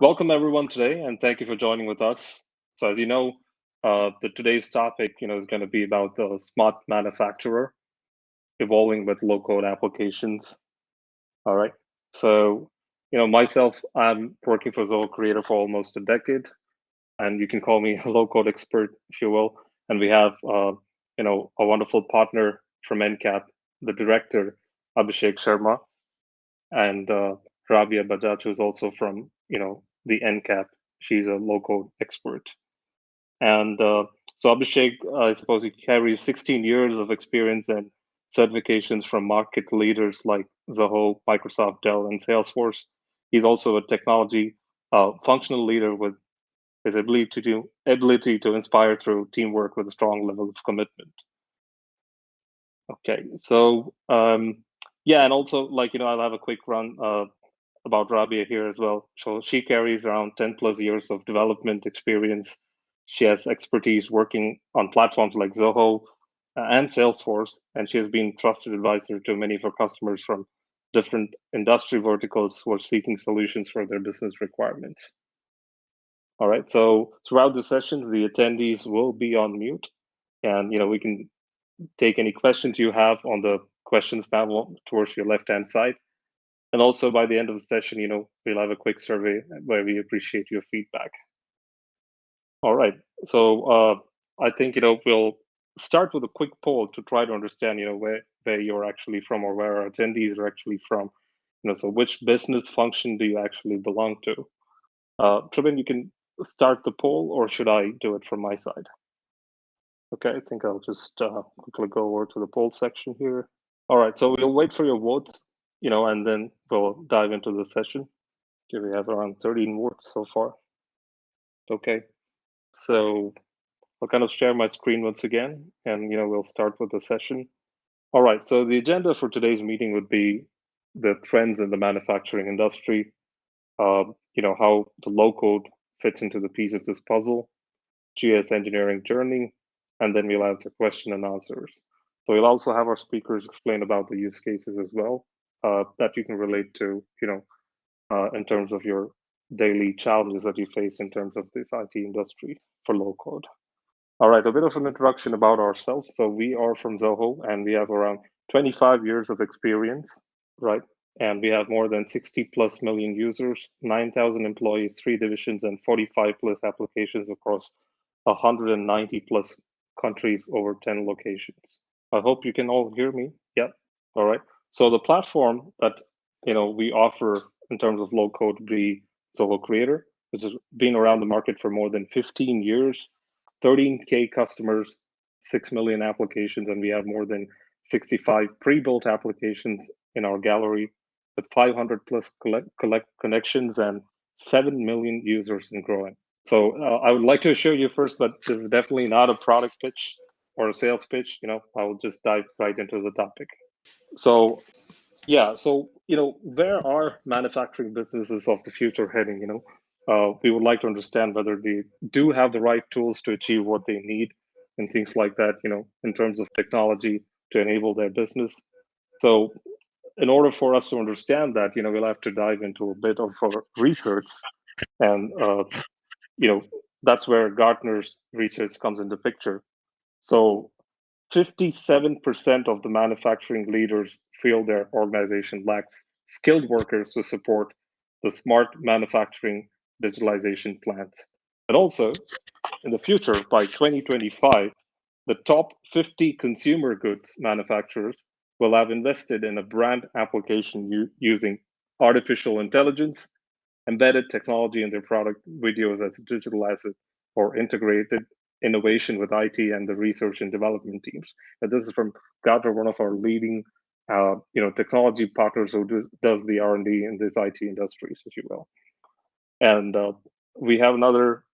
Welcome everyone today, and thank you for joining with us. So, as you know, today's topic, is going to be about the smart manufacturer evolving with low-code applications. All right. So, myself, I'm working for Zoho Creator for almost a decade, and you can call me a low-code expert, if you will. And we have, a wonderful partner from NCAP, the director Abhishek Sharma, and Rabia Bajaj, who's also from the NCAP. She's a low-code expert, and so Abhishek, I suppose he carries 16 years of experience and certifications from market leaders like Zoho, Microsoft, Dell, and Salesforce. He's also a technology functional leader with his ability to inspire through teamwork with a strong level of commitment. Okay, so yeah, and also I'll have a quick run about Rabia here as well. So she carries around 10 plus years of development experience. She has expertise working on platforms like Zoho and Salesforce, and she has been trusted advisor to many of her customers from different industry verticals who are seeking solutions for their business requirements. All right, so throughout the sessions, the attendees will be on mute, and we can take any questions you have on the questions panel towards your left-hand side. And also by the end of the session, we'll have a quick survey where we appreciate your feedback. All right. So I think, we'll start with a quick poll to try to understand, where you're actually from or where our attendees are actually from. So which business function do you actually belong to? Tribin, you can start the poll, or should I do it from my side? Okay, I think I'll just quickly go over to the poll section here. All right, so we'll wait for your votes, and then we'll dive into the session. Okay, we have around 13 votes so far. Okay, so I'll kind of share my screen once again, and we'll start with the session. All right, so the agenda for today's meeting would be the trends in the manufacturing industry, how the low code fits into the piece of this puzzle, GS engineering journey, and then we'll have the question and answers. So we'll also have our speakers explain about the use cases as well that you can relate to, in terms of your daily challenges that you face in terms of this IT industry for low code. All right, a bit of an introduction about ourselves. So we are from Zoho, and we have around 25 years of experience, right? And we have more than 60 plus million users, 9,000 employees, 3 divisions, and 45 plus applications across 190 plus countries over 10 locations. I hope you can all hear me. Yep. All right. So the platform that we offer in terms of low code be Zoho Creator, which has been around the market for more than 15 years, 13K customers, 6 million applications, and we have more than 65 pre-built applications in our gallery with 500 plus connections and 7 million users and growing. So I would like to assure you first that this is definitely not a product pitch or a sales pitch. I will just dive right into the topic. So yeah, so where are manufacturing businesses of the future heading? We would like to understand whether they do have the right tools to achieve what they need and things like that. In terms of technology to enable their business. So in order for us to understand that, we'll have to dive into a bit of our research, and that's where Gartner's research comes into picture. So 57% of the manufacturing leaders feel their organization lacks skilled workers to support the smart manufacturing digitalization plans. And also, in the future, by 2025, the top 50 consumer goods manufacturers will have invested in a brand application using artificial intelligence, embedded technology in their product videos as a digital asset, or integrated innovation with IT and the research and development teams. And this is from Gartner, one of our leading, technology partners who does the R&D in this IT industries, if you will. And we have another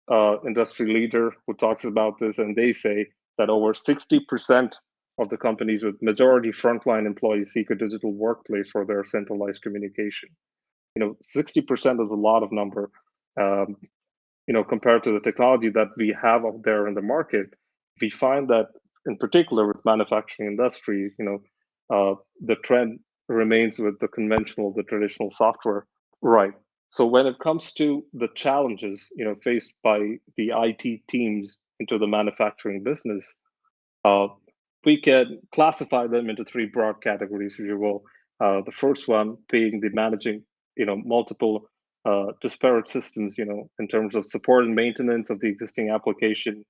industry leader who talks about this, and they say that over 60% of the companies with majority frontline employees seek a digital workplace for their centralized communication. 60% is a lot of number. Compared to the technology that we have out there in the market, we find that in particular with manufacturing industry, the trend remains with the traditional software. Right. So when it comes to the challenges, faced by the IT teams into the manufacturing business, uh, we can classify them into three broad categories, if you will. The first one being the managing, multiple disparate systems, in terms of support and maintenance of the existing application.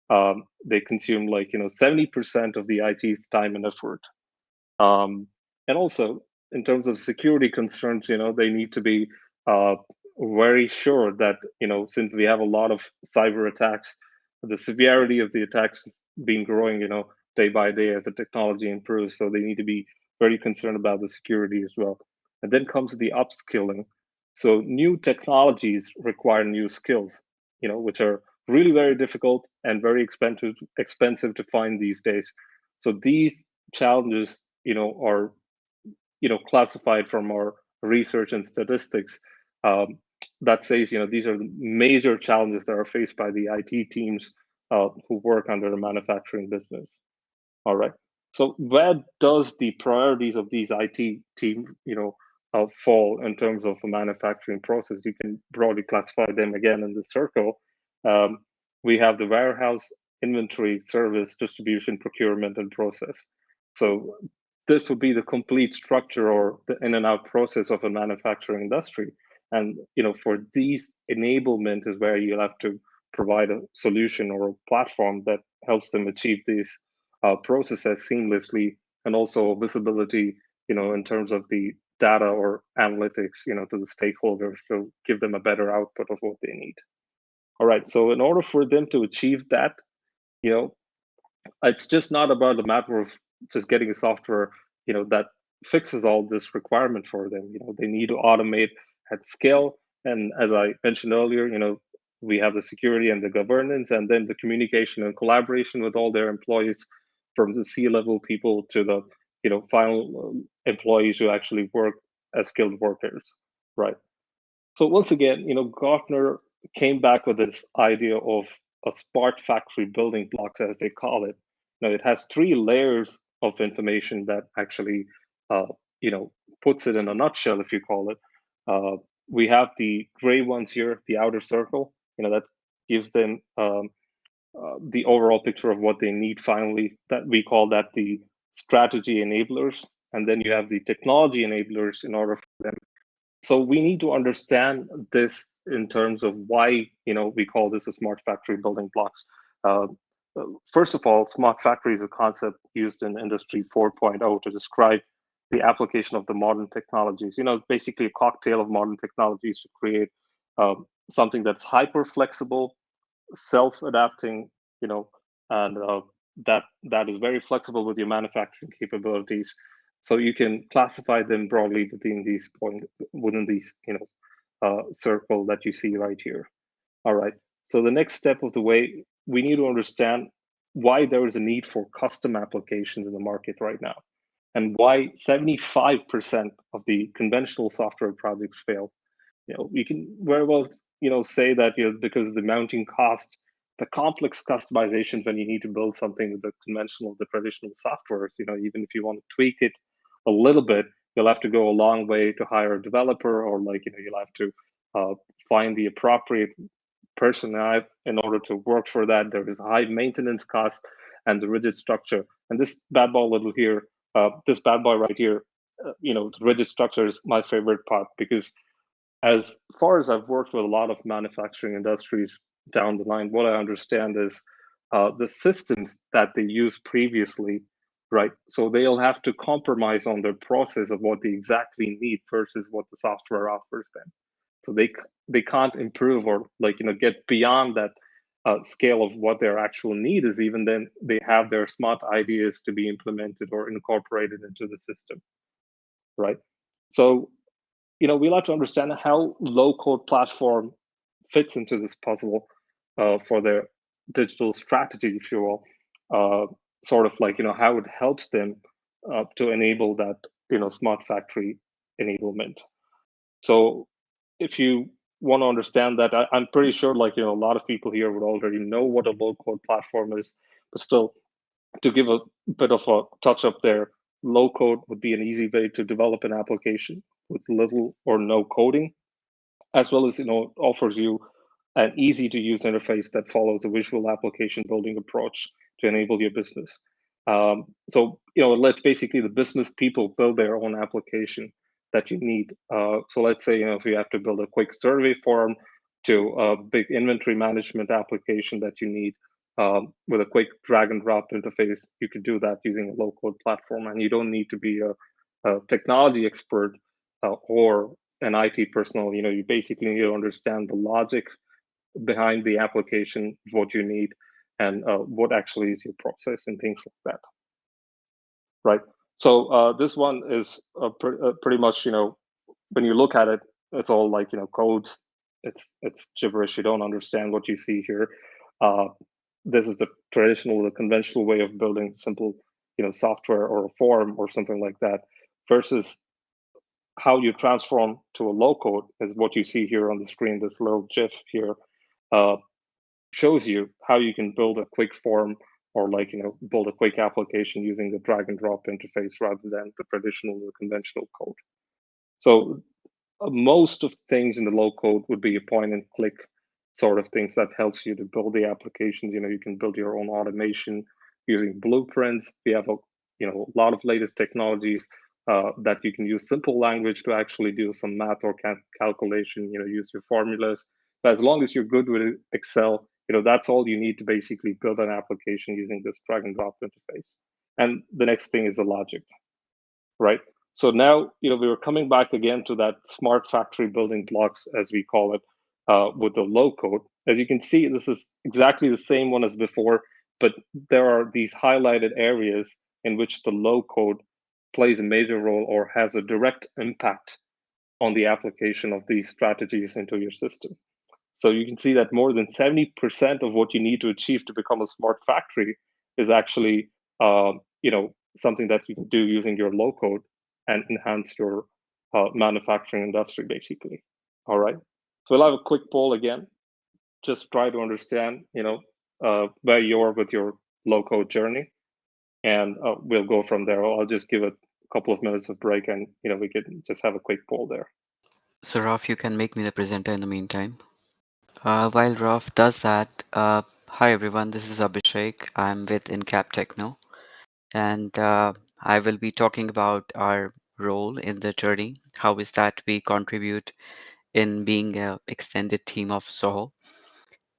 They consume 70% of the IT's time and effort. Um, and also, in terms of security concerns, they need to be uh, very sure that, since we have a lot of cyber attacks, the severity of the attacks has been growing, day by day as the technology improves. So they need to be very concerned about the security as well. And then comes the upskilling. So new technologies require new skills, which are really very difficult and very expensive to find these days. So these challenges, are classified from our research and statistics, um, that says these are the major challenges that are faced by the IT teams who work under the manufacturing business. All right. So where does the priorities of these IT team, fall in terms of a manufacturing process? You can broadly classify them again in the circle. Um, we have the warehouse, inventory, service, distribution, procurement, and process. So this would be the complete structure or the in and out process of a manufacturing industry. And for these, enablement is where you'll have to provide a solution or a platform that helps them achieve these processes seamlessly, and also visibility, in terms of the data or analytics, to the stakeholders to give them a better output of what they need. All right. So in order for them to achieve that, you know, it's just not about the matter of just getting a software, that fixes all this requirement for them. They need to automate at scale. And as I mentioned earlier, we have the security and the governance, and then the communication and collaboration with all their employees, from the C-level people to the, final employees who actually work as skilled workers, right? So once again, Gartner came back with this idea of a smart factory building blocks, as they call it. Now it has three layers of information that actually, uh, you know, puts it in a nutshell, if you call it. Uh, we have the gray ones here, the outer circle. That gives them the overall picture of what they need. Finally, that we call that the strategy enablers, and then you have the technology enablers in order for them. So we need to understand this in terms of why we call this a smart factory building blocks. Uh, First of all, smart factory is a concept used in Industry 4.0 to describe the application of the modern technologies. Basically a cocktail of modern technologies to create something that's hyper flexible, self-adapting, and that is very flexible with your manufacturing capabilities. So you can classify them broadly within these circle that you see right here. All right. So the next step of the way, we need to understand why there is a need for custom applications in the market right now, and why 75% of the conventional software projects fail. We can very well say that because of the mounting cost, the complex customizations when you need to build something with the traditional softwares, even if you want to tweak it a little bit, you'll have to go a long way to hire a developer, or you'll have to find the appropriate personnel in order to work for that. There is high maintenance costs and the rigid structure. And this bad boy this bad boy right here, the rigid structure is my favorite part, because as far as I've worked with a lot of manufacturing industries down the line, what I understand is the systems that they used previously, right? So they'll have to compromise on their process of what they exactly need versus what the software offers them. So they can't improve or get beyond that scale of what their actual need is. Even then, they have their smart ideas to be implemented or incorporated into the system, right? So we'll have to understand how low code platform fits into this puzzle for their digital strategy, if you will. Sort of how it helps them to enable that smart factory enablement. So if you want to understand that, I'm pretty sure a lot of people here would already know what a low code platform is, but still, to give a bit of a touch up there, low code would be an easy way to develop an application with little or no coding. as well as offers you an easy to use interface that follows a visual application building approach to enable your business. So let's basically the business people build their own application that you need. So let's say if you have to build a quick survey form to a big inventory management application that you need, with a quick drag and drop interface, you could do that using a low code platform, and you don't need to be a technology expert or an IT personnel. You basically need to understand the logic behind the application, what you need, and what actually is your process and things like that, right? So this one is pretty much, when you look at it, it's all like codes. It's gibberish. You don't understand what you see here. Uh, this is the traditional, the conventional way of building simple, software or a form or something like that, versus how you transform to a low code is what you see here on the screen. This little GIF here uh, shows you how you can build a quick form or build a quick application using the drag and drop interface rather than the traditional or conventional code. So most of things in the low code would be a point and click sort of things that helps you to build the applications. You can build your own automation using blueprints. We have a lot of latest technologies that you can use simple language to actually do some math or calculation. Use your formulas. But as long as you're good with Excel, that's all you need to basically build an application using this drag and drop interface. And the next thing is the logic, right? So now, we were coming back again to that smart factory building blocks, as we call it, with the low code. As you can see, this is exactly the same one as before, but there are these highlighted areas in which the low code plays a major role or has a direct impact on the application of these strategies into your system. So you can see that more than 70% of what you need to achieve to become a smart factory is actually, something that you can do using your low code and enhance your manufacturing industry, basically. All right. So we'll have a quick poll again. Just try to understand, where you are with your low code journey, and we'll go from there. I'll just give it a couple of minutes of break, and we can just have a quick poll there. So, Raf, you can make me the presenter in the meantime. While Raf does that, hi everyone, this is Abhishek. I'm with InCap Techno, and I will be talking about our role in the journey. How is that we contribute in being a extended team of Zoho?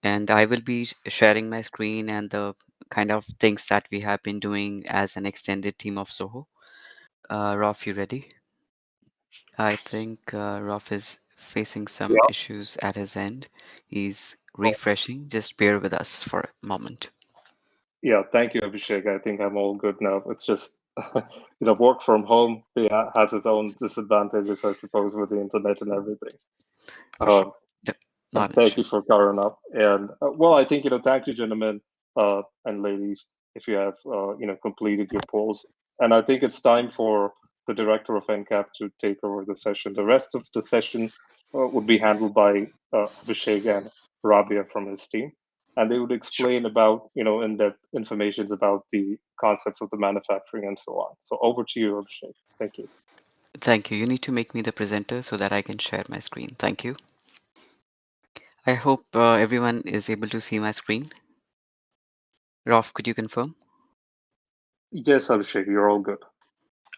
And I will be sharing my screen and the kind of things that we have been doing as an extended team of Zoho. Raf, you ready? I think Raf is facing some Yeah. issues at his end. He's refreshing. Just bear with us for a moment. Yeah, thank you, Abhishek. I think I'm all good now. It's just, work from home, yeah, has its own disadvantages, I suppose, with the internet and everything. For sure. Um, Th- and Not an thank issue. you for covering up. And well, I think, thank you, gentlemen and ladies, if you have, completed your polls. And I think it's time for the director of NCAP to take over the session. The rest of the session would be handled by Abhishek and Rabia from his team. And they would Sure. explain about, in-depth informations about the concepts of the manufacturing and so on. So over to you, Abhishek. Thank you. Thank you. You need to make me the presenter so that I can share my screen. Thank you. I hope everyone is able to see my screen. Raf, could you confirm? Yes, Abhishek, you're all good.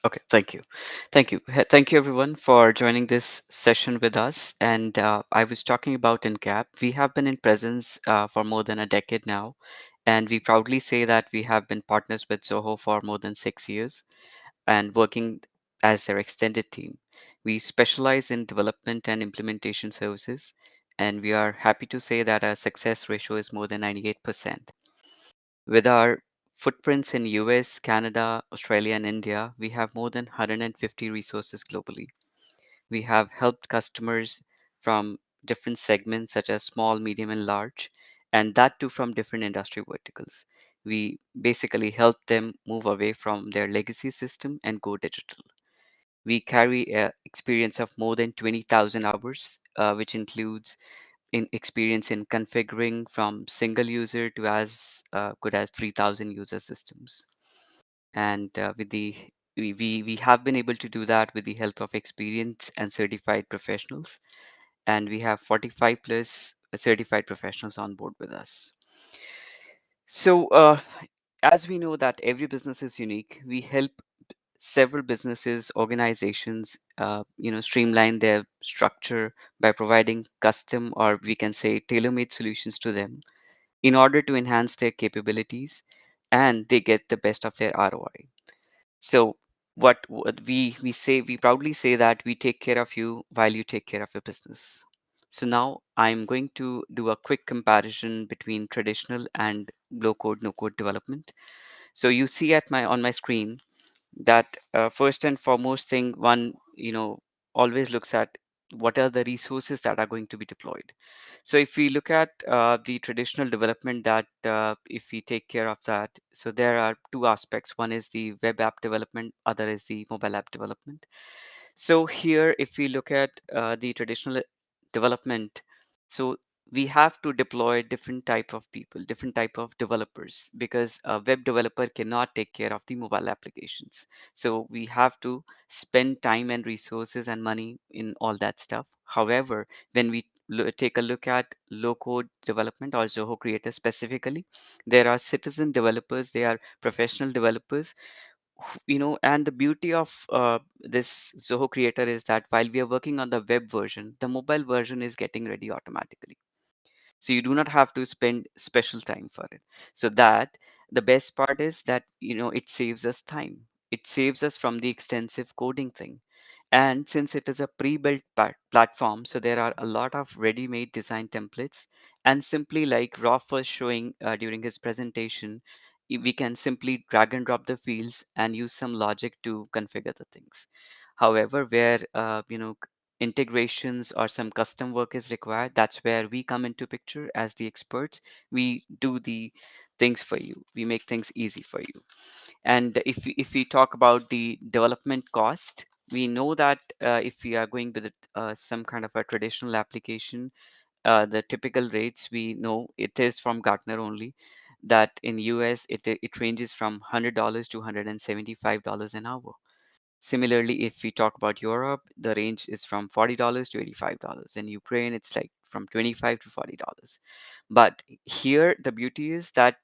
Okay, thank you. Thank you. Thank you everyone for joining this session with us. And I was talking about InCap. We have been in presence for more than a decade now. And we proudly say that we have been partners with Zoho for more than 6 years and working as their extended team. We specialize in development and implementation services. And we are happy to say that our success ratio is more than 98%. With our footprints in US, Canada, Australia, and India, we have more than 150 resources globally. We have helped customers from different segments such as small, medium, and large, and that too from different industry verticals. We basically help them move away from their legacy system and go digital. We carry a experience of more than 20,000 hours, which includes in experience in configuring from single user to as good as 3,000 user systems. And with the we have been able to do that with the help of experienced and certified professionals. and we have 45 plus certified professionals on board with us. So, as we know that every business is unique, we help several businesses, organizations, streamline their structure by providing custom, or we can say tailor-made solutions to them in order to enhance their capabilities and they get the best of their ROI. So what we say, we proudly say that we take care of you while you take care of your business. So now I'm going to do a quick comparison between traditional and low code, no code development. So you see at my on my screen that first and foremost thing one always looks at what are the resources that are going to be deployed. So if we look at the traditional development, that if we take care of that, so there are two aspects. One is the web app development, other is the mobile app development. So here, if we look at the traditional development, so we have to deploy different type of people, different type of developers, because a web developer cannot take care of the mobile applications. So we have to spend time and resources and money in all that stuff. However, when we take a look at low code development or Zoho Creator specifically, there are citizen developers, they are professional developers, and the beauty of this Zoho Creator is that while we are working on the web version, the mobile version is getting ready automatically. So you do not have to spend special time for it. So that the best part is that it saves us time. It saves us from the extensive coding thing. And since it is a pre-built platform, so there are a lot of ready-made design templates. And simply like Rob was showing during his presentation, we can simply drag and drop the fields and use some logic to configure the things. However, where integrations or some custom work is required, that's where we come into picture as the experts. We do the things for you. We make things easy for you. And if we talk about the development cost, we know that if we are going with some kind of a traditional application, the typical rates we know it is from Gartner only, that in US it ranges from $100 to $175 an hour. Similarly, if we talk about Europe, the range is from $40 to $85. In Ukraine, it's like from 25 to $40. But here, the beauty is that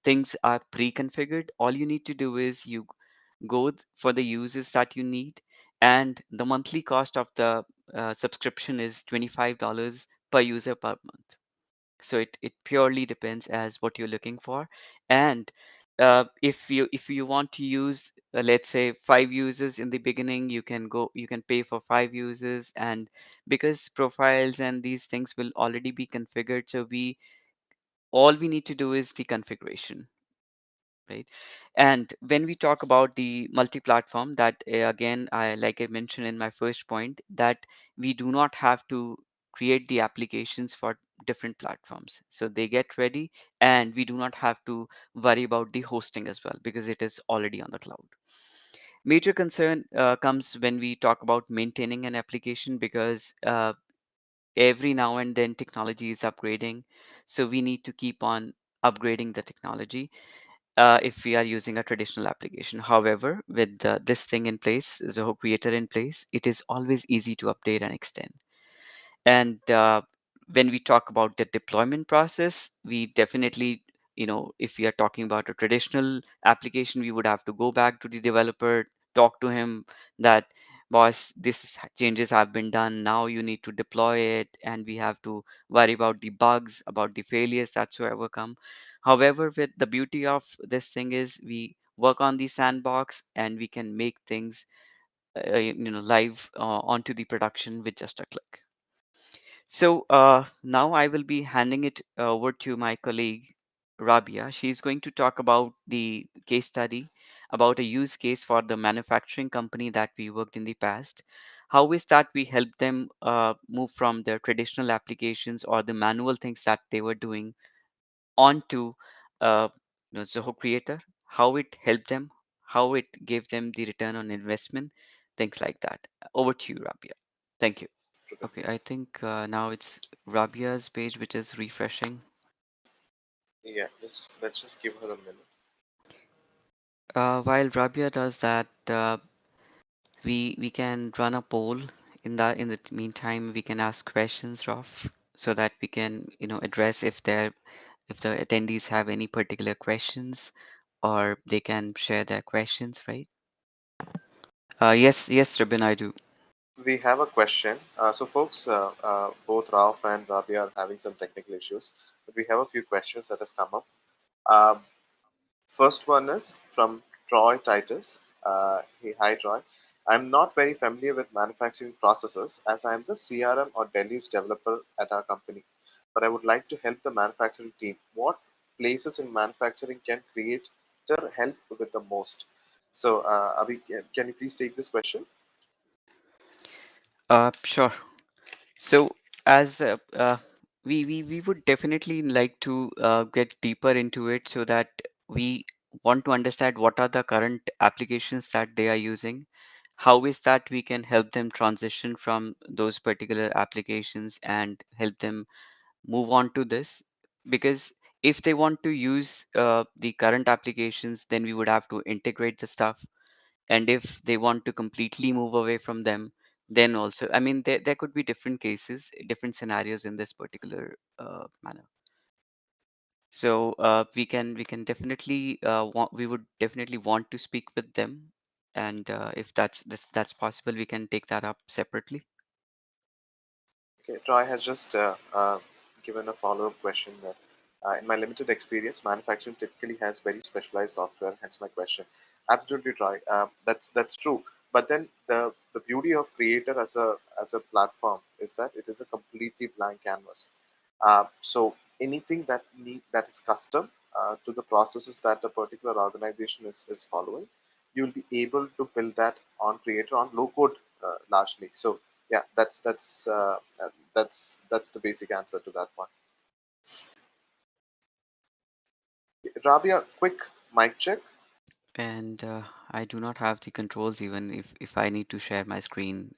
things are pre-configured. All you need to do is you go for the uses that you need, and the monthly cost of the subscription is $25 per user per month. So it purely depends as what you're looking for. And if you want to use let's say 5 users in the beginning, you can pay for 5 users. And because profiles and these things will already be configured, so we all we need to do is the configuration, right? And when we talk about the multi-platform, that again, I like I mentioned in my first point, that we do not have to create the applications for different platforms. So they get ready, and we do not have to worry about the hosting as well because it is already on the cloud. Major concern comes when we talk about maintaining an application, because every now and then technology is upgrading. So we need to keep on upgrading the technology if we are using a traditional application. However, with this thing in place, Zoho Creator in place, it is always easy to update and extend. And when we talk about the deployment process, we definitely, if we are talking about a traditional application, we would have to go back to the developer, talk to him that, boss, changes have been done. Now you need to deploy it, and we have to worry about the bugs, about the failures that's whoever come. However, with the beauty of this thing is we work on the sandbox and we can make things, live onto the production with just a click. So now I will be handing it over to my colleague Rabia. She's going to talk about the case study, about a use case for the manufacturing company that we worked in the past. How is that we help them move from their traditional applications or the manual things that they were doing onto uh, Zoho Creator? How it helped them, how it gave them the return on investment, things like that. Over to you, Rabia. Thank you. Okay, I think now it's Rabia's page, which is refreshing. While Rabia does that, we can run a poll in the meantime, we can ask questions, Ralph, so that we can, address if the attendees have any particular questions, or they can share their questions, right? Yes, Rabin, I do. We have a question. So, folks, both Ralph and Rabi are having some technical issues, but we have a few questions that has come up. Um, First one is from Troy Titus. Hey, hi, Troy. I'm not very familiar with manufacturing processes as I am the CRM or deluge developer at our company, but I would like to help the manufacturing team. What places in manufacturing can creator help with the most? So, Abhi, can you please take this question? Sure. So, as we would definitely like to get deeper into it, so that we want to understand what are the current applications that they are using. How is that we can help them transition from those particular applications and help them move on to this? Because if they want to use the current applications, then we would have to integrate the stuff, and if they want to completely move away from them, then also, I mean, there could be different cases, different scenarios in this particular manner. So we can definitely we would definitely want to speak with them, and if that's possible, we can take that up separately. Okay, Troy has just given a follow-up question that, in my limited experience, manufacturing typically has very specialized software. Hence my question. Absolutely, Troy. That's true. But then the beauty of Creator as a platform is that it is a completely blank canvas. So anything that is custom to the processes that a particular organization is following, you'll be able to build that on Creator on low code largely. So yeah, that's the basic answer to that one. Rabia, quick mic check. And I do not have the controls, even if I need to share my screen,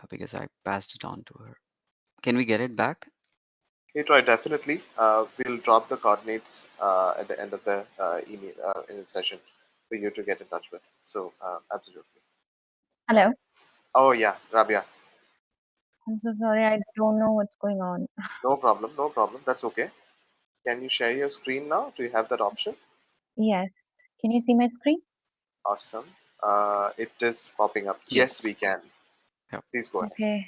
because I passed it on to her. Can we get it back? Hey Troy, definitely. We'll drop the coordinates at the end of the email in the session for you to get in touch with. So absolutely. Hello. Oh yeah, Rabia, I'm so sorry. I don't know what's going on. no problem, no problem. That's okay. Can you share your screen now? Do you have that option? Yes. Can you see my screen? Awesome. It is popping up. Yes, Yes. we can. Yep. Please go ahead. Okay.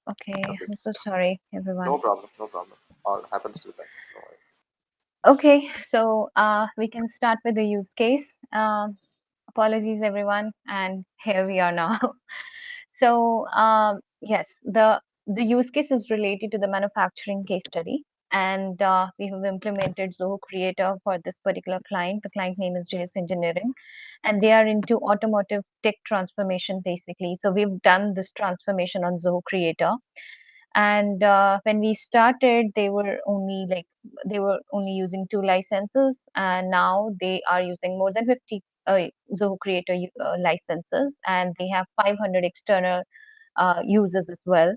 Okay. Okay. I'm so sorry, No everyone. problem, no problem. All happens to the best. No worries. Okay. So we can start with the use case. Apologies, everyone. And here we are now. So yes, the use case is related to the manufacturing case study. And we have implemented Zoho Creator for this particular client. The client name is JS Engineering, and they are into automotive tech transformation basically. So we've done this transformation on Zoho Creator. And when we started, they were only using 2 licenses, and now they are using more than 50 Zoho Creator licenses, and they have 500 external users as well.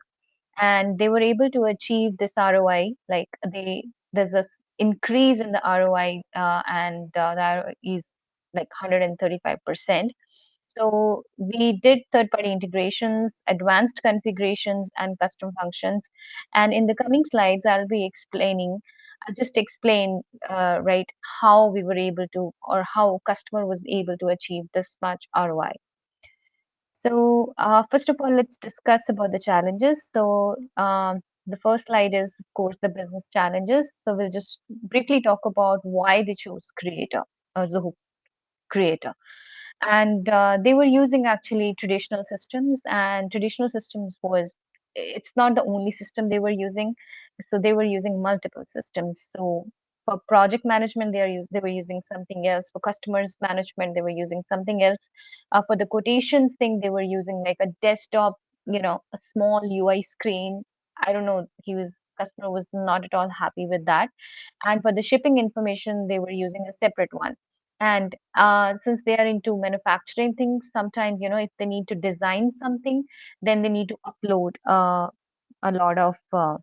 And they were able to achieve this ROI. Like there's this increase in the ROI, and the ROI is like 135%. So we did third-party integrations, advanced configurations, and custom functions. And in the coming slides, I'll just explain, right, how we were able to, or how customer was able to achieve this much ROI. So first of all, let's discuss about the challenges. So the first slide is, of course, the business challenges. So we'll just briefly talk about why they chose Creator, Zoho Creator. And they were using actually traditional systems, and traditional systems was, it's not the only system they were using. So they were using multiple systems. So for project management, they were using something else. For customers management, they were using something else. For the quotations thing, they were using like a desktop, a small UI screen. I don't know, customer was not at all happy with that. And for the shipping information, they were using a separate one. And since they are into manufacturing things, sometimes, if they need to design something, then they need to upload a lot of, a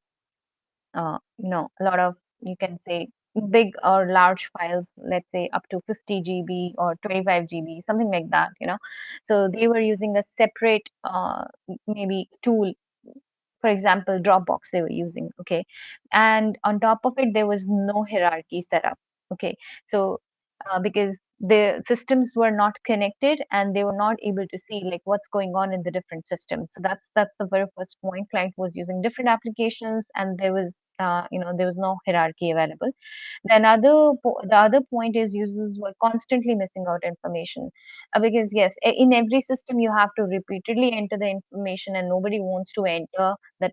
lot of, you can say, big or large files, let's say up to 50 GB or 25 GB, something like that, So they were using a separate maybe tool. For example, Dropbox they were using, okay? And on top of it, there was no hierarchy set up, okay? So because the systems were not connected and they were not able to see like what's going on in the different systems. So that's the very first point. Client was using different applications, and there was there was no hierarchy available. The other point is users were constantly missing out information, because yes, in every system you have to repeatedly enter the information, and nobody wants to enter that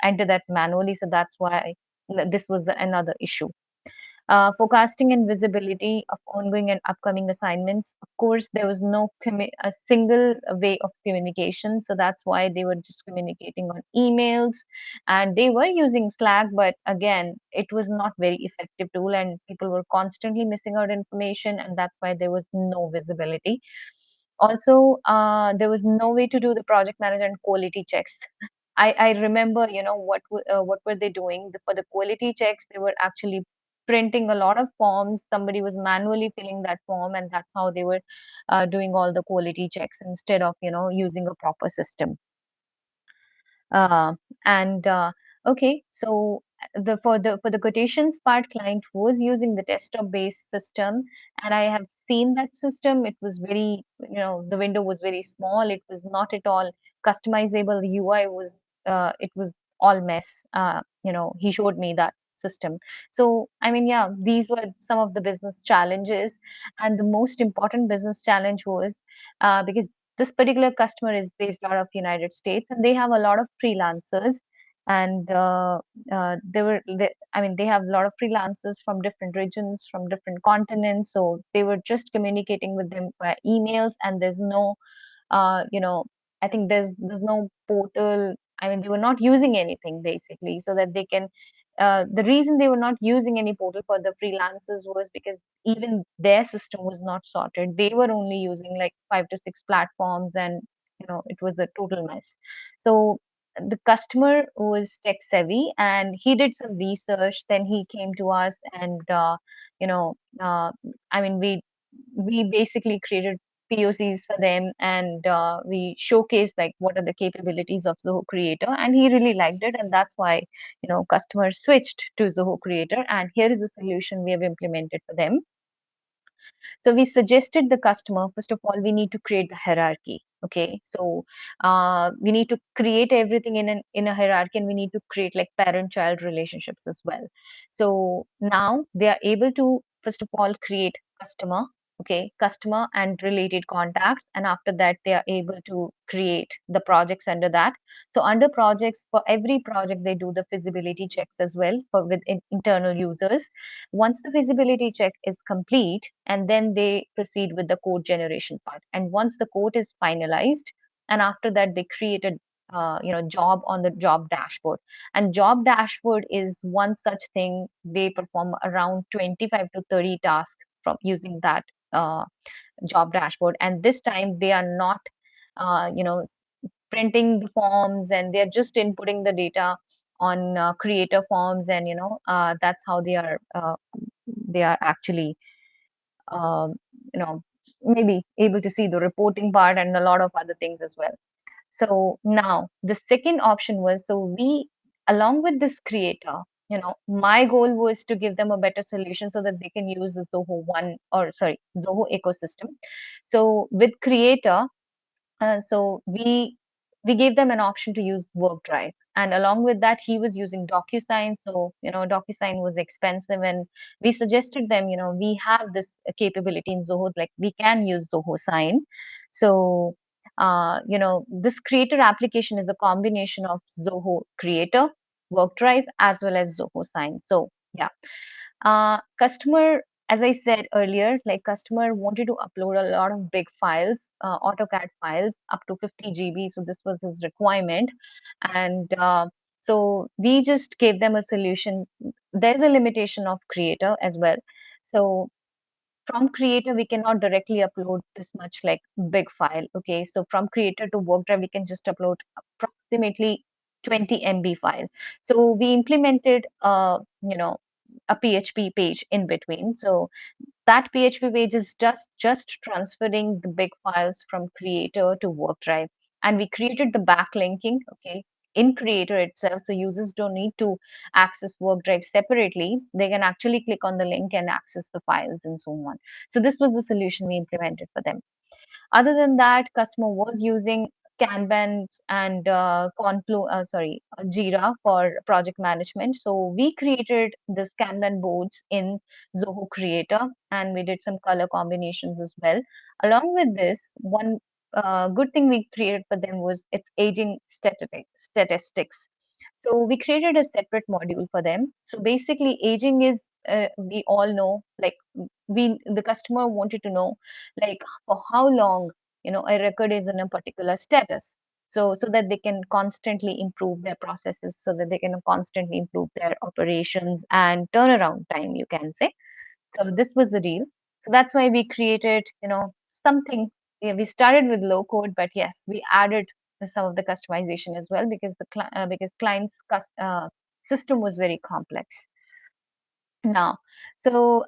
enter that manually. So that's why this was another issue. Forecasting and visibility of ongoing and upcoming assignments. Of course, there was no a single way of communication, so that's why they were just communicating on emails, and they were using Slack, but again, it was not very effective tool, and people were constantly missing out information, and that's why there was no visibility. Also, there was no way to do the project management quality checks. I remember, what were they doing? For the quality checks, they were actually printing a lot of forms. Somebody was manually filling that form, and that's how they were doing all the quality checks instead of, using a proper system. Uh, and okay, so the quotations part, client was using the desktop based system, and I have seen that system. It was very, the window was very small. It was not at all customizable. The UI was it was all mess. He showed me that system. So I mean, yeah, these were some of the business challenges, and the most important business challenge was because this particular customer is based out of United States, and they have a lot of freelancers, and they have a lot of freelancers from different regions, from different continents, so they were just communicating with them via emails, and there's no I think there's no portal. I mean, they were not using anything basically, so that they can. The reason they were not using any portal for the freelancers was because even their system was not sorted. They were only using like 5 to 6 platforms, and it was a total mess. So the customer was tech savvy, and he did some research. Then he came to us, and you know, uh, I mean, we basically created POCs for them, and we showcased like what are the capabilities of Zoho Creator, and he really liked it, and that's why customers switched to Zoho Creator, and here is the solution we have implemented for them. So we suggested the customer, first of all, we need to create the hierarchy. Okay, so we need to create everything in a hierarchy, and we need to create like parent-child relationships as well. So now they are able to first of all create customer, okay, customer and related contacts, and after that they are able to create the projects under that. So under projects, for every project they do the feasibility checks as well for with internal users. Once the feasibility check is complete, and then they proceed with the code generation part. And once the code is finalized, and after that they create a job on the job dashboard. And job dashboard is one such thing. They perform around 25 to 30 tasks from using that uh, job dashboard. And this time they are not printing the forms, and they're just inputting the data on creator forms, and that's how they are actually um, maybe able to see the reporting part and a lot of other things as well. So now the second option was, so we, along with this creator, my goal was to give them a better solution so that they can use the Zoho ecosystem. So with creator, so we gave them an option to use work drive, and along with that he was using DocuSign. So DocuSign was expensive, and we suggested them, we have this capability in Zoho, like we can use Zoho Sign. So this creator application is a combination of Zoho Creator, work drive, as well as Zoho Sign. So yeah, customer, as I said earlier, like customer wanted to upload a lot of big files, AutoCAD files up to 50 GB. So this was his requirement. And so we just gave them a solution. There's a limitation of creator as well. So from creator, we cannot directly upload this much like big file. Okay. So from creator to work drive, we can just upload approximately 20 MB file. So we implemented, a PHP page in between. So that PHP page is just transferring the big files from Creator to WorkDrive. And we created the backlinking, okay, in Creator itself. So users don't need to access WorkDrive separately. They can actually click on the link and access the files and so on. So this was the solution we implemented for them. Other than that, customer was using Kanbans and Jira for project management. So we created this Kanban boards in Zoho Creator, and we did some color combinations as well. Along with this, one good thing we created for them was its aging statistics. So we created a separate module for them. So basically, aging is we all know, like we the customer wanted to know, like for how long a record is in a particular status, so that they can constantly improve their processes, so that they can constantly improve their operations and turnaround time, you can say. So this was the deal. So that's why we created something. Yeah, we started with low code, but yes, we added some of the customization as well, because because client's system was very complex now. So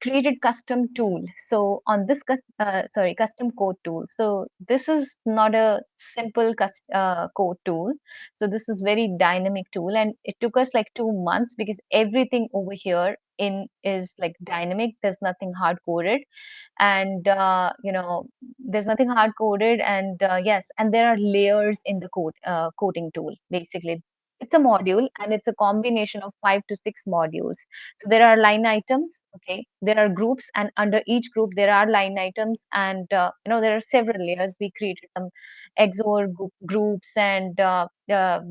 created custom tool. So on this custom code tool. So this is not a simple code tool. So this is very dynamic tool, and it took us like 2 months, because everything over here in is like dynamic. There's nothing hard coded, and there's nothing hard coded, and yes, and there are layers in the coding tool. Basically, it's a module, and it's a combination of 5 to 6 modules. So there are line items, okay, there are groups, and under each group there are line items, and there are several layers. We created some XOR groups, and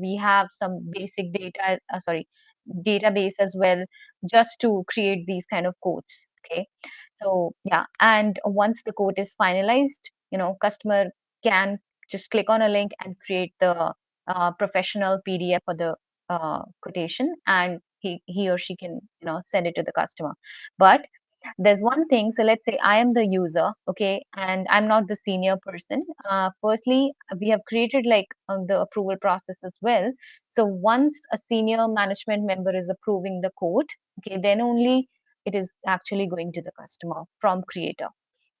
we have some basic database as well, just to create these kind of codes. Okay, so yeah, and once the code is finalized, customer can just click on a link and create the professional PDF for the quotation, and he or she can send it to the customer. But there's one thing. So let's say I am the user, okay, and I'm not the senior person. Firstly, we have created like the approval process as well. So once a senior management member is approving the code, okay, then only it is actually going to the customer from Creator.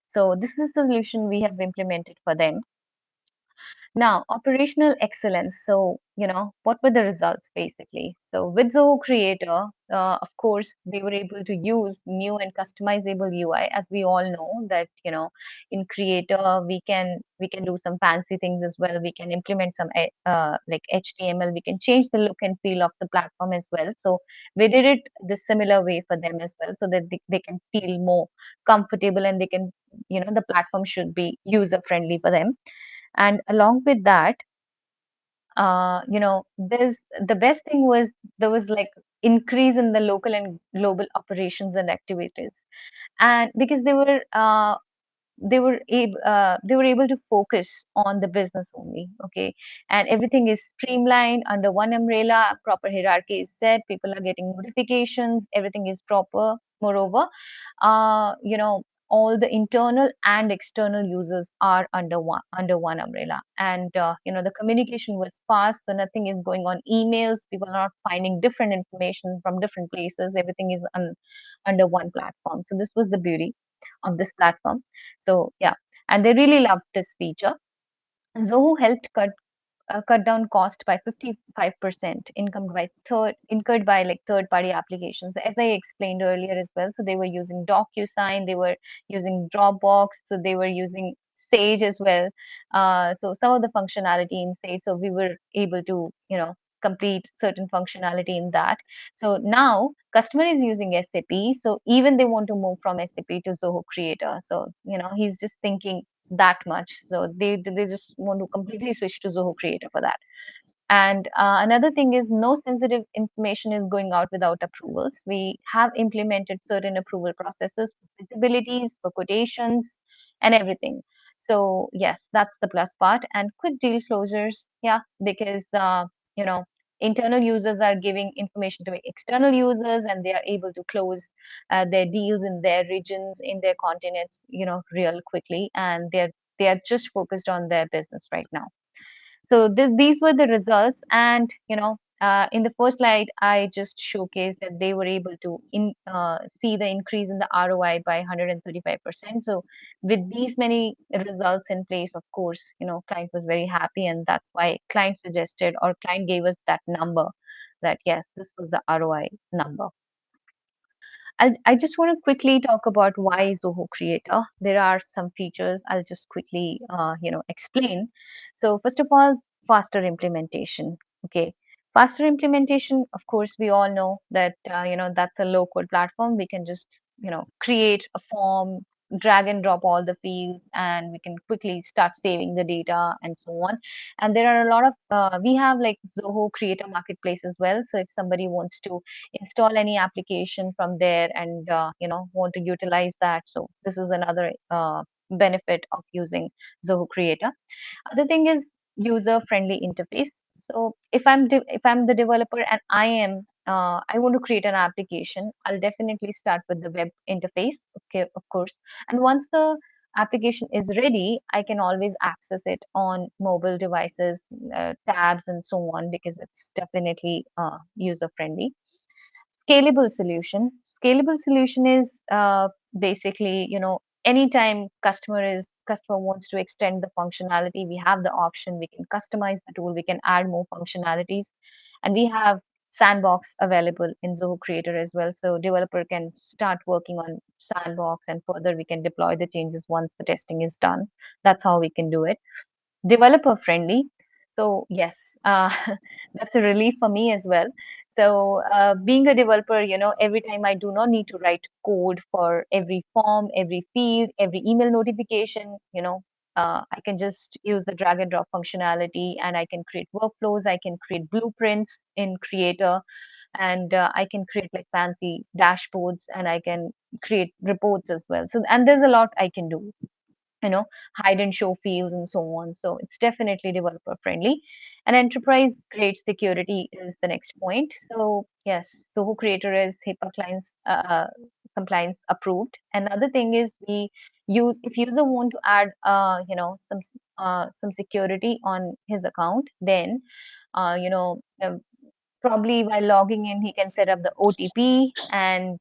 So this is the solution we have implemented for them. Now, operational excellence. So, what were the results basically? So, with Zoho Creator, of course, they were able to use new and customizable UI. As we all know that, in Creator we can do some fancy things as well. We can implement some like HTML. We can change the look and feel of the platform as well. So, we did it the similar way for them as well, so that they can feel more comfortable, and they can, the platform should be user friendly for them. And along with that, there's the best thing was there was like increase in the local and global operations and activities, and because they were able to focus on the business only, okay, and everything is streamlined under one umbrella. Proper hierarchy is set, people are getting notifications, everything is proper. Moreover, all the internal and external users are under one umbrella, and the communication was fast, so nothing is going on emails. People are not finding different information from different places. Everything is under one platform. So this was the beauty of this platform. So yeah, and they really loved this feature. Zoho helped cut down cost by 55%, incurred by like third party applications, as I explained earlier as well. So they were using DocuSign, they were using Dropbox, so they were using Sage as well. So some of the functionality in Sage, so we were able to complete certain functionality in that. So now customer is using SAP, so even they want to move from SAP to Zoho Creator. So he's just thinking that much. So they just want to completely switch to Zoho Creator for that. And another thing is, no sensitive information is going out without approvals. We have implemented certain approval processes for visibilities, for quotations, and everything. So yes, that's the plus part. And quick deal closures, yeah, because you know internal users are giving information to external users, and they are able to close their deals in their regions, in their continents, real quickly, and they are just focused on their business right now. So these were the results, and in the first slide, I just showcased that they were able to see the increase in the ROI by 135%. So with these many results in place, of course, client was very happy, and that's why client suggested or client gave us that number, that yes, this was the ROI number. I just want to quickly talk about why Zoho Creator. There are some features I'll just quickly, explain. So first of all, faster implementation. Okay, faster implementation. Of course, we all know that that's a low code platform. We can just create a form, drag and drop all the fields, and we can quickly start saving the data and so on. And there are a lot of we have like Zoho Creator Marketplace as well. So if somebody wants to install any application from there and want to utilize that, so this is another benefit of using Zoho Creator. Other thing is user friendly interface. So if I'm the developer and I want to create an application, I'll definitely start with the web interface, okay, of course. And once the application is ready, I can always access it on mobile devices, tabs and so on, because it's definitely user friendly. Scalable solution is basically, anytime customer wants to extend the functionality, we have the option, we can customize the tool, we can add more functionalities, and we have sandbox available in Zoho Creator as well, so developer can start working on sandbox, and further we can deploy the changes once the testing is done. That's how we can do it. Developer friendly. So yes, that's a relief for me as well. So being a developer, every time I do not need to write code for every form, every field, every email notification. I can just use the drag and drop functionality, and I can create workflows. I can create blueprints in Creator, and I can create like fancy dashboards, and I can create reports as well. So, and there's a lot I can do, you know hide and show fields and so on. So it's definitely developer friendly. And enterprise grade security is the next point. So yes, Zoho Creator is HIPAA clients compliance approved. Another thing is, we use if user want to add some security on his account, then uh, you know uh, probably while logging in, he can set up the OTP, and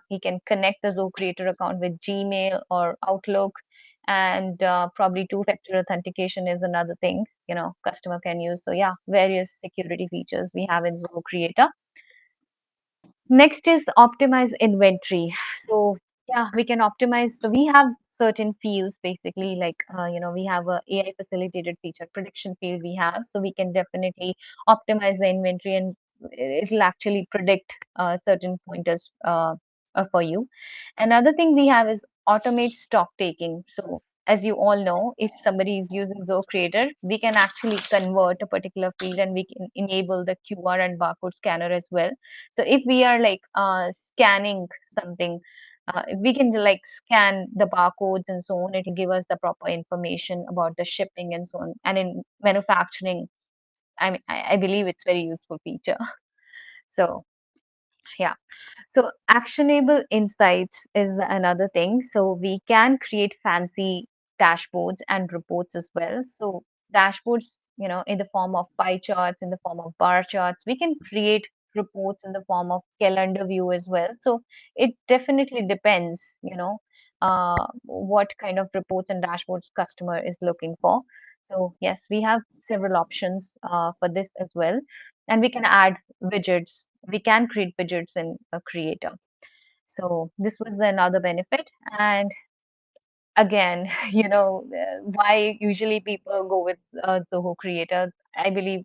he can connect the Zoho Creator account with Gmail or Outlook. And probably two-factor authentication is another thing, customer can use. So yeah, various security features we have in Zoho Creator. Next is optimize inventory. So yeah, we can optimize. So we have certain fields basically, like we have a AI facilitated feature prediction field we have. So we can definitely optimize the inventory, and it'll actually predict certain pointers for you. Another thing we have is automate stock taking. So as you all know, if somebody is using Zoho Creator, we can actually convert a particular field, and we can enable the QR and barcode scanner as well. So if we are like scanning something, if we can like scan the barcodes and so on, it will give us the proper information about the shipping and so on. And in manufacturing, I mean, I believe it's very useful feature. So yeah. So actionable insights is another thing. So we can create fancy dashboards and reports as well. So dashboards, in the form of pie charts, in the form of bar charts, we can create reports in the form of calendar view as well. So it definitely depends, what kind of reports and dashboards customer is looking for. So yes, we have several options for this as well, and we can add widgets. We can create widgets in a Creator. So this was another benefit. And again, why usually people go with Zoho Creator. I believe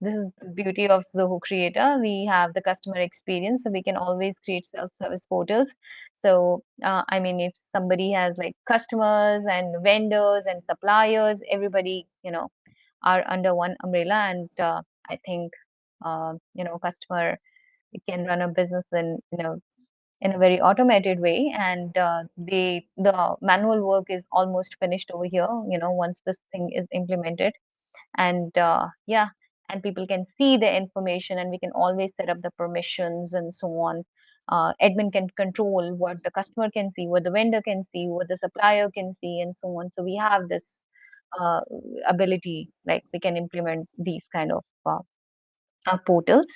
this is the beauty of Zoho Creator. We have the customer experience, so we can always create self-service portals. So, I mean, if somebody has like customers and vendors and suppliers, everybody, are under one umbrella. And I think, customer can run a business in a very automated way, and the manual work is almost finished over here, once this thing is implemented. And yeah, and people can see the information, and we can always set up the permissions and so on. Admin can control what the customer can see, what the vendor can see, what the supplier can see, and so on. So we have this uh, ability, like we can implement these kind of portals.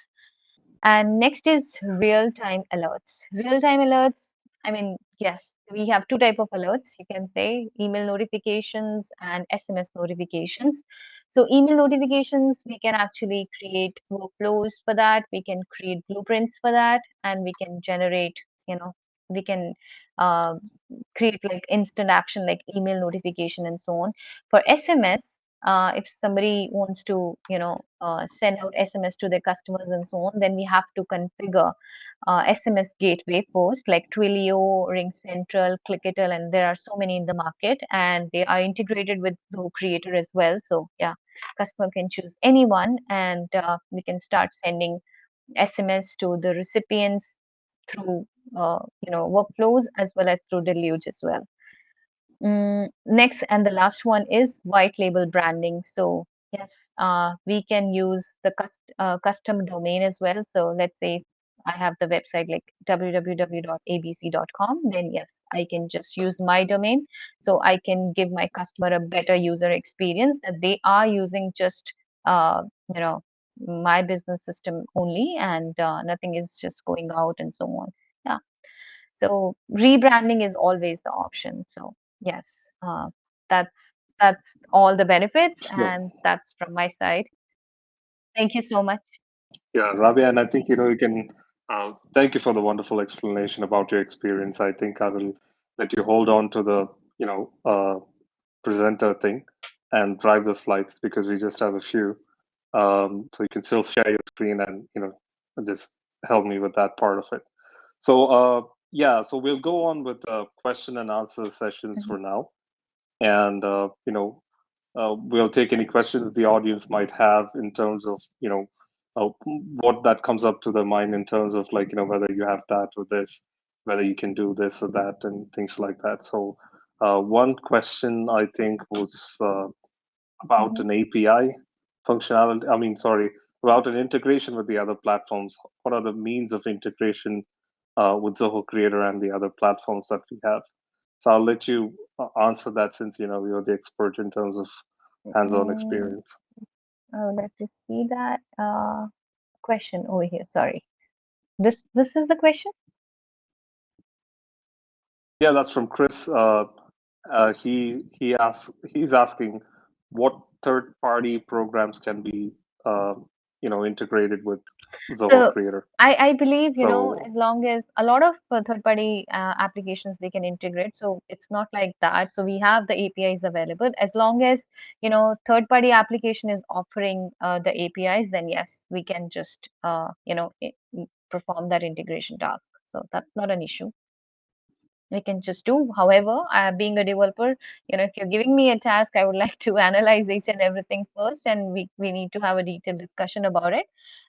And next is real-time alerts. Real-time alerts, I mean, yes, we have two type of alerts, you can say, email notifications and SMS notifications. So email notifications, we can actually create workflows for that. We can create blueprints for that, and we can generate, we can uh, create like instant action like email notification and so on. For SMS, if somebody wants to send out SMS to their customers and so on, then we have to configure SMS gateway first, like Twilio, Ring Central, Clickitel, and there are so many in the market, and they are integrated with Zoho Creator as well. So yeah, customer can choose anyone, and we can start sending SMS to the recipients through workflows as well as through deluge as well. Next and the last one is white label branding. So yes, we can use the custom domain as well. So let's say I have the website like www.abc.com, then yes, I can just use my domain. So I can give my customer a better user experience that they are using just uh, you know my business system only, and nothing is just going out and so on. Yeah. So rebranding is always the option. So yes, uh, that's all the benefits, Sure. and that's from my side. Thank you so much. Yeah, Rabia, and I think you can. Thank you for the wonderful explanation about your experience. I think I will let you hold on to the presenter thing and drive the slides because we just have a few. So you can still share your screen and just help me with that part of it. So yeah, so we'll go on with question and answer sessions Mhm, for now, and we'll take any questions the audience might have in terms of what that comes up to their mind in terms of like whether you have that or this, whether you can do this or that, and things like that. So one question I think was about mhm. an API functionality. I mean, sorry, about an integration with the other platforms. What are the means of integration with Zoho Creator and the other platforms that we have? So I'll let you answer that since you're the expert in terms of hands-on Mm, experience. let's just see that question over here. Sorry, this is the question. Yeah, that's from Chris. He's asking what third-party programs can be integrated with Zoho So Creator. I believe, So as long as a lot of third-party applications we can integrate, so it's not like that. So we have the APIs available. As long as, third-party application is offering the APIs, then yes, we can just, perform that integration task. So that's not an issue. We can just do. However, being a developer, if you're giving me a task, I would like to analyze each and everything first, and we need to have a detailed discussion about it.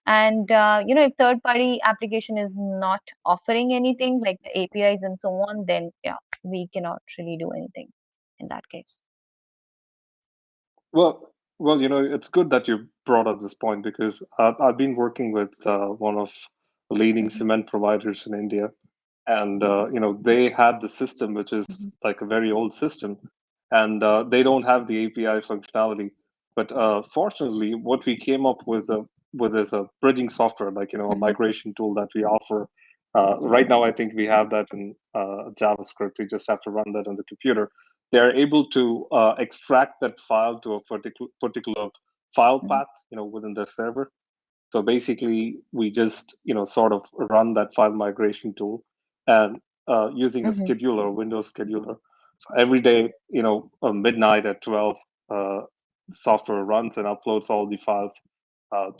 And if third party application is not offering anything like the APIs and so on, then yeah, we cannot really do anything in that case. well, it's good that you brought up this point because I've been working with one of the leading Mhm, cement providers in India, and they had the system which is mhm, like a very old system, and they don't have the API functionality. But fortunately, what we came up with is a bridging software, like a mhm, migration tool that we offer. Right now, I think we have that in JavaScript. We just have to run that on the computer. They're able to extract that file to a particular file mhm, path, within their server. So basically, we just sort of run that file migration tool, and using a mhm, scheduler, Windows scheduler. So every day, midnight at 12, software runs and uploads all the files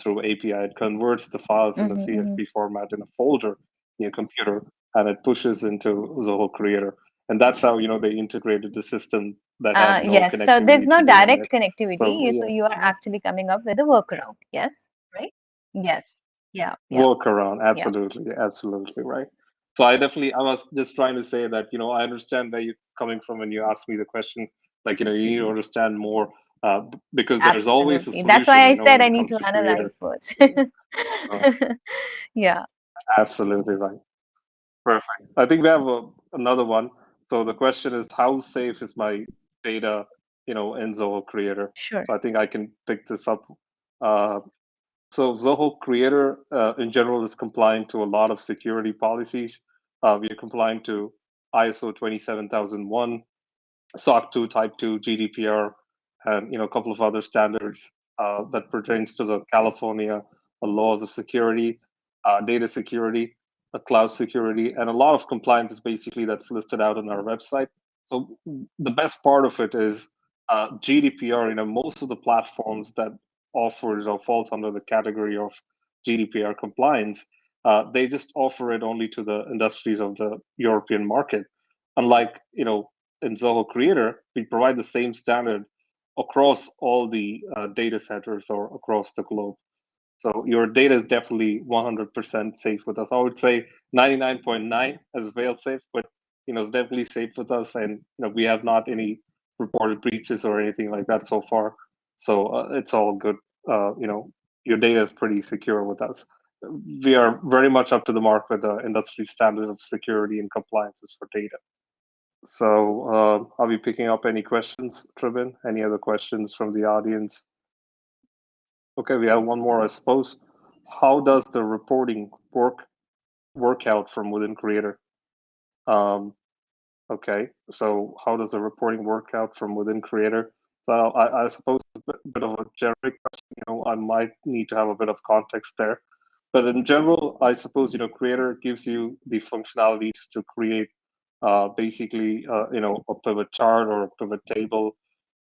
through API. It converts the files in a mhm, mhm. CSV format in a folder in your computer, and it pushes into Zoho Creator. And that's how they integrated the system that had no Yes, so there's connectivity no to the internet. direct connectivity. So So yeah, you are actually coming up with a workaround. Yes, right? Yes. Yeah, yeah, workaround, yeah. absolutely, absolutely right. So I was just trying to say that I understand where you're coming from when you ask me the question. Like you need to understand more because there's always a Absolutely. That's solution. why I said When I it need comes to to Creator. analyze first. Uh, Yeah, absolutely right. Perfect. I think we have another one. So the question is, how safe is my data, in Zoho Creator? sure. So I think I can pick this up. Uh, So Zoho Creator in general is compliant to a lot of security policies. We are compliant to ISO 27001, SOC 2 Type 2, GDPR, and a couple of other standards that pertains to the California laws of security, data security, cloud security, and a lot of compliance is basically that's listed out on our website. So the best part of it is GDPR. Most of the platforms that offers or falls under the category of GDPR compliance, they just offer it only to the industries of the European market. Unlike in Zoho Creator, we provide the same standard across all the data centers or across the globe. So your data is definitely 100% safe with us. I would say 99.9 as fail safe, but it's definitely safe with us, and we have not any reported breaches or anything like that so far. So it's all good. Your data is pretty secure with us. We are very much up to the mark with the industry standard of security and compliances for data. So are we picking up any questions, Tribin? Any other questions from the audience? Okay, we have one more, I suppose. How does the reporting work out from within Creator? Okay, so how does the reporting work out from within Creator? So I suppose it's a bit of a generic question. I might need to have a bit of context there. But in general, I suppose Creator gives you the functionalities to create basically a pivot chart or a pivot table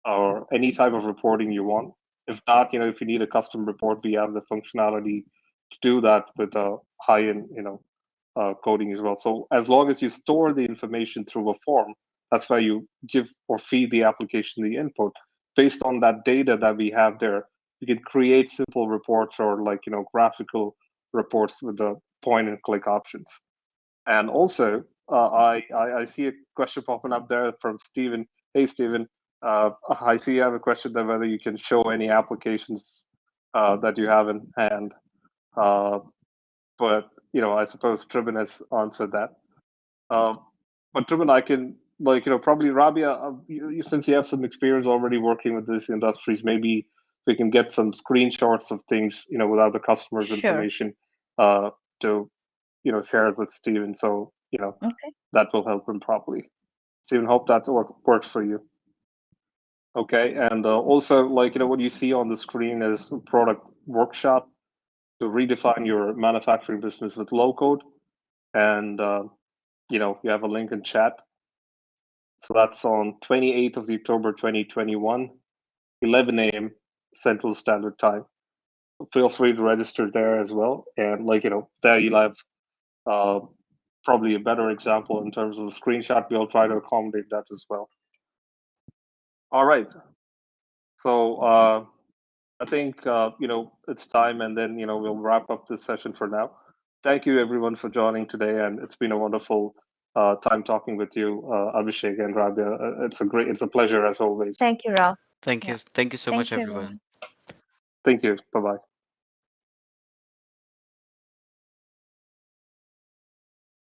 or any type of reporting you want. If not, if you need a custom report, we have the functionality to do that with a high-end coding as well. So as long as you store the information through a form, that's why you give or feed the application the input. Based on that data that we have there, you can create simple reports or graphical reports with the point and click options. And also, I see a question popping up there from Stephen. Hey, Stephen, I see you have a question there whether you can show any applications that you have in hand. But I suppose Tribin has answered that. But Tribin, I can probably Rabia, since you have some experience already working with these industries, maybe we can get some screenshots of things without the customer's Sure. information to share it with Stephen. So Okay. that will help him properly. Stephen, hope that works for you. Okay, and also what you see on the screen is a product workshop to redefine your manufacturing business with low code, and you have a link in chat. So that's on 28th of October 2021, 11 a.m. Central Standard Time. Feel free to register there as well, and there you'll have probably a better example in terms of the screenshot. We'll try to accommodate that as well. All right. So I think it's time, and then we'll wrap up this session for now. Thank you everyone for joining today, and it's been a wonderful time talking with you, Abhishek and Rabia. It's a pleasure as always. Thank you, Rao. Thank Yeah. you. Thank you so Thank much, you, everyone. everyone. Thank you. Bye bye.